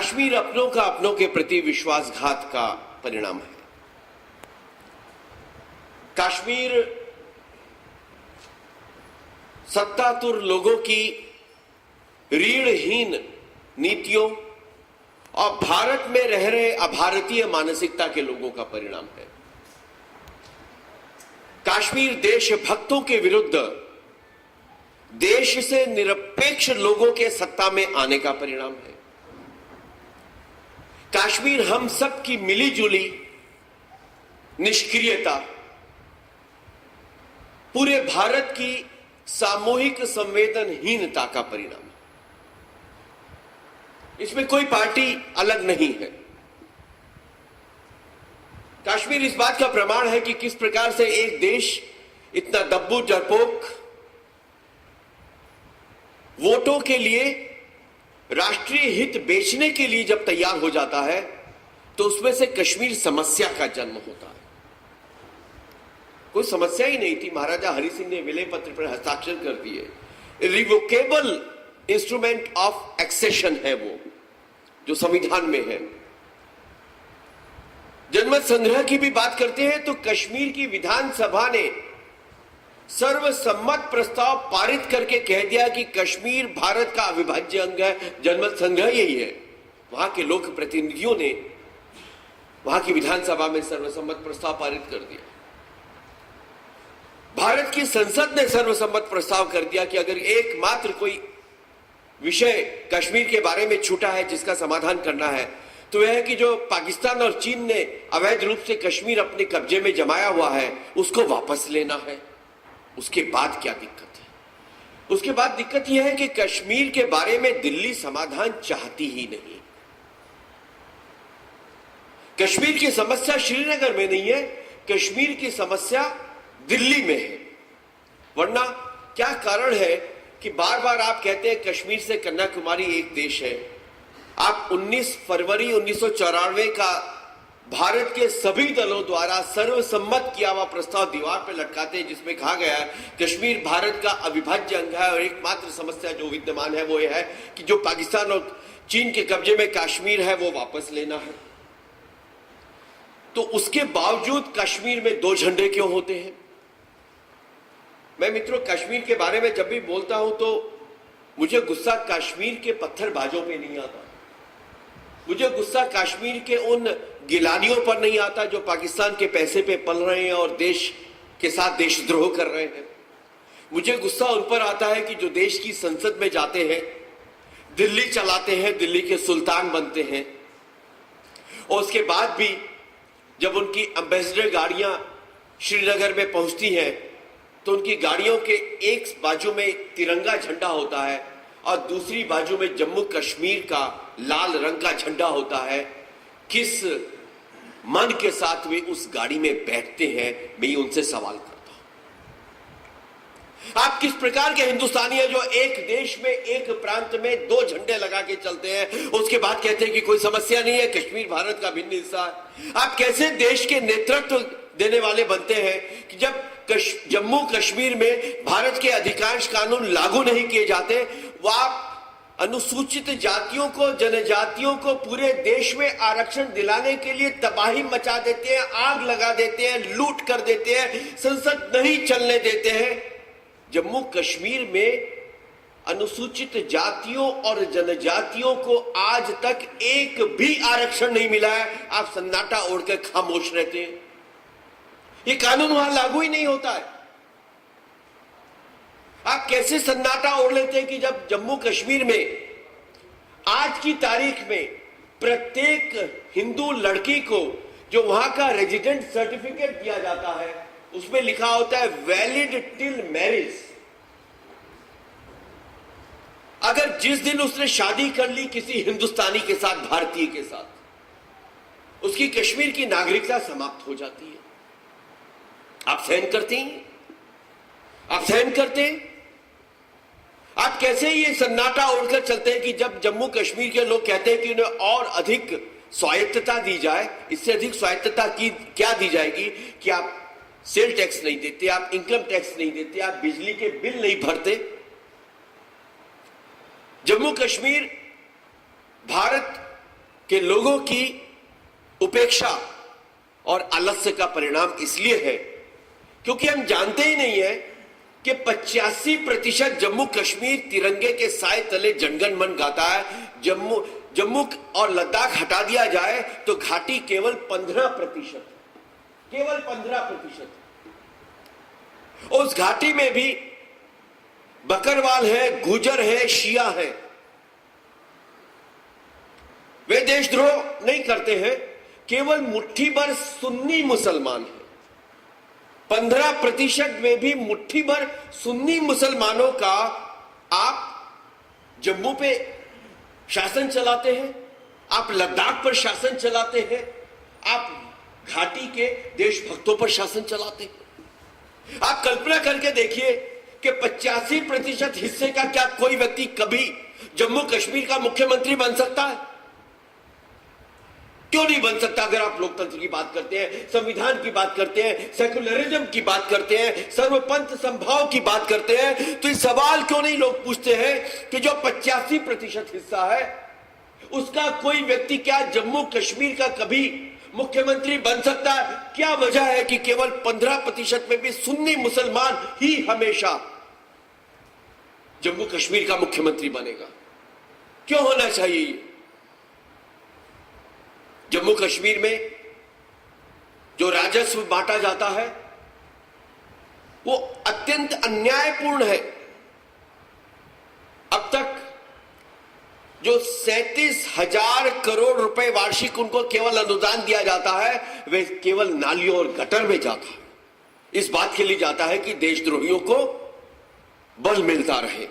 कश्मीर अपनों का अपनों के प्रति विश्वासघात का परिणाम है। कश्मीर सत्तातुर लोगों की रीढ़हीन नीतियों और भारत में रह रहे अभारतीय मानसिकता के लोगों का परिणाम है। कश्मीर देशभक्तों के विरुद्ध देश से निरपेक्ष लोगों के सत्ता में आने का परिणाम है। कश्मीर हम सब की मिलीजुली निष्क्रियता पूरे भारत की सामूहिक संवेदनहीनता का परिणाम है। इसमें कोई पार्टी अलग नहीं है। कश्मीर इस बात का प्रमाण है कि किस प्रकार से एक देश इतना दब्बू डरपोक वोटों के लिए राष्ट्रीय हित बेचने के लिए जब तैयार हो जाता है तो उसमें से कश्मीर समस्या का जन्म होता है। कोई समस्या ही नहीं थी। महाराजा हरि सिंह ने विलय पत्र पर हस्ताक्षर कर दिए। रिवोकेबल इंस्ट्रूमेंट ऑफ एक्सेशन है वो, जो संविधान में है। जनमत संग्रह की भी बात करते हैं तो कश्मीर की विधानसभा ने सर्वसम्मत प्रस्ताव पारित करके कह दिया कि कश्मीर भारत का अविभाज्य अंग है। जनमत संग्रह यही है। वहां के लोक प्रतिनिधियों ने वहां की विधानसभा में सर्वसम्मत प्रस्ताव पारित कर दिया। भारत की संसद ने सर्वसम्मत प्रस्ताव कर दिया कि अगर एकमात्र कोई विषय कश्मीर के बारे में छूटा है जिसका समाधान करना है तो यह है कि जो पाकिस्तान और चीन ने अवैध रूप से कश्मीर अपने कब्जे में जमाया हुआ है उसको वापस लेना है। उसके बाद क्या दिक्कत है? उसके बाद दिक्कत यह है कि कश्मीर के बारे में दिल्ली समाधान चाहती ही नहीं। कश्मीर की समस्या श्रीनगर में नहीं है, कश्मीर की समस्या दिल्ली में है। वरना क्या कारण है कि बार बार आप कहते हैं कश्मीर से कन्याकुमारी एक देश है। आप 19 फरवरी 1994 का भारत के सभी दलों द्वारा सर्वसम्मत किया हुआ प्रस्ताव दीवार पर लटकाते हैं जिसमें कहा गया है कश्मीर भारत का अविभाज्य अंग है और एकमात्र समस्या जो विद्यमान है वो यह है कि जो पाकिस्तान और चीन के कब्जे में कश्मीर है वो वापस लेना है। तो उसके बावजूद कश्मीर में दो झंडे क्यों होते हैं? मैं मित्रों कश्मीर के बारे में जब भी बोलता हूं तो मुझे गुस्सा कश्मीर के पत्थरबाजों पे नहीं आता। मुझे गुस्सा कश्मीर के उन गिलानियों पर नहीं आता जो पाकिस्तान के पैसे पे पल रहे हैं और देश के साथ देशद्रोह कर रहे हैं। मुझे गुस्सा उन पर आता है कि जो देश की संसद में जाते हैं, दिल्ली चलाते हैं, दिल्ली के सुल्तान बनते हैं और उसके बाद भी जब उनकी एम्बेसडर गाड़ियां श्रीनगर में पहुंचती हैं तो उनकी गाड़ियों के एक बाजू में तिरंगा झंडा होता है और दूसरी बाजू में जम्मू कश्मीर का लाल रंग का झंडा होता है। किस मन के साथ वे उस गाड़ी में बैठते हैं, मैं उनसे सवाल करता हूं। आप किस प्रकार के हिंदुस्तानी हैं जो एक देश में एक प्रांत में दो झंडे लगा के चलते हैं, उसके बाद कहते हैं कि कोई समस्या नहीं है, कश्मीर भारत का भिन्न हिस्सा है। आप कैसे देश के नेतृत्व देने वाले बनते हैं कि जब जम्मू कश्मीर में भारत के अधिकांश कानून लागू नहीं किए जाते, वह अनुसूचित जातियों को, जनजातियों को पूरे देश में आरक्षण दिलाने के लिए तबाही मचा देते हैं, आग लगा देते हैं, लूट कर देते हैं, संसद नहीं चलने देते हैं। जम्मू कश्मीर में अनुसूचित जातियों और जनजातियों को आज तक एक भी आरक्षण नहीं मिला है। आप सन्नाटा ओढ़कर खामोश रहते हैं। ये कानून वहां लागू ही नहीं होता है। आप कैसे सन्नाटा ओढ़ लेते हैं कि जब जम्मू कश्मीर में आज की तारीख में प्रत्येक हिंदू लड़की को जो वहां का रेजिडेंट सर्टिफिकेट दिया जाता है उसमें लिखा होता है वैलिड टिल मैरिज। अगर जिस दिन उसने शादी कर ली किसी हिंदुस्तानी के साथ, भारतीय के साथ, उसकी कश्मीर की नागरिकता समाप्त हो जाती है। आप सहन करते हैं? आप सहन करते हैं? आप कैसे ये सन्नाटा ओढ़कर चलते हैं कि जब जम्मू कश्मीर के लोग कहते हैं कि उन्हें और अधिक स्वायत्तता दी जाए, इससे अधिक स्वायत्तता की क्या दी जाएगी कि आप सेल टैक्स नहीं देते, आप इनकम टैक्स नहीं देते, आप बिजली के बिल नहीं भरते। जम्मू कश्मीर भारत कि लोगों की उपेक्षा और आलस्य का परिणाम इसलिए है क्योंकि हम जानते ही नहीं है कि 85% जम्मू कश्मीर तिरंगे के साए तले जनगण मन गाता है। जम्मू और लद्दाख हटा दिया जाए तो घाटी केवल 15%, केवल 15%। उस घाटी में भी बकरवाल है, गुजर है, शिया है। वे देशद्रोह नहीं करते हैं, केवल मुट्ठी भर सुन्नी मुसलमान है। 15% में भी मुट्ठी भर सुन्नी मुसलमानों का आप जम्मू पे शासन चलाते हैं, आप लद्दाख पर शासन चलाते हैं, आप घाटी के देशभक्तों पर शासन चलाते हैं। आप कल्पना करके देखिए कि 85% हिस्से का क्या कोई व्यक्ति कभी जम्मू कश्मीर का मुख्यमंत्री बन सकता है? क्यों नहीं बन सकता? अगर आप लोकतंत्र की बात करते हैं, संविधान की बात करते हैं, सेकुलरिज्म की बात करते हैं, सर्वपंथ संभाव की बात करते हैं, तो ये सवाल क्यों नहीं लोग पूछते हैं कि जो 85% हिस्सा है उसका कोई व्यक्ति क्या जम्मू कश्मीर का कभी मुख्यमंत्री बन सकता है? क्या वजह है कि केवल 15% में भी सुन्नी मुसलमान ही हमेशा जम्मू कश्मीर का मुख्यमंत्री बनेगा? क्यों होना चाहिए ये? जम्मू कश्मीर में जो राजस्व बांटा जाता है वो अत्यंत अन्यायपूर्ण है। अब तक जो 37,000 करोड़ रुपए वार्षिक उनको केवल अनुदान दिया जाता है, वे केवल नालियों और गटर में जाता है। इस बात के लिए जाता है कि देशद्रोहियों को बल मिलता रहे।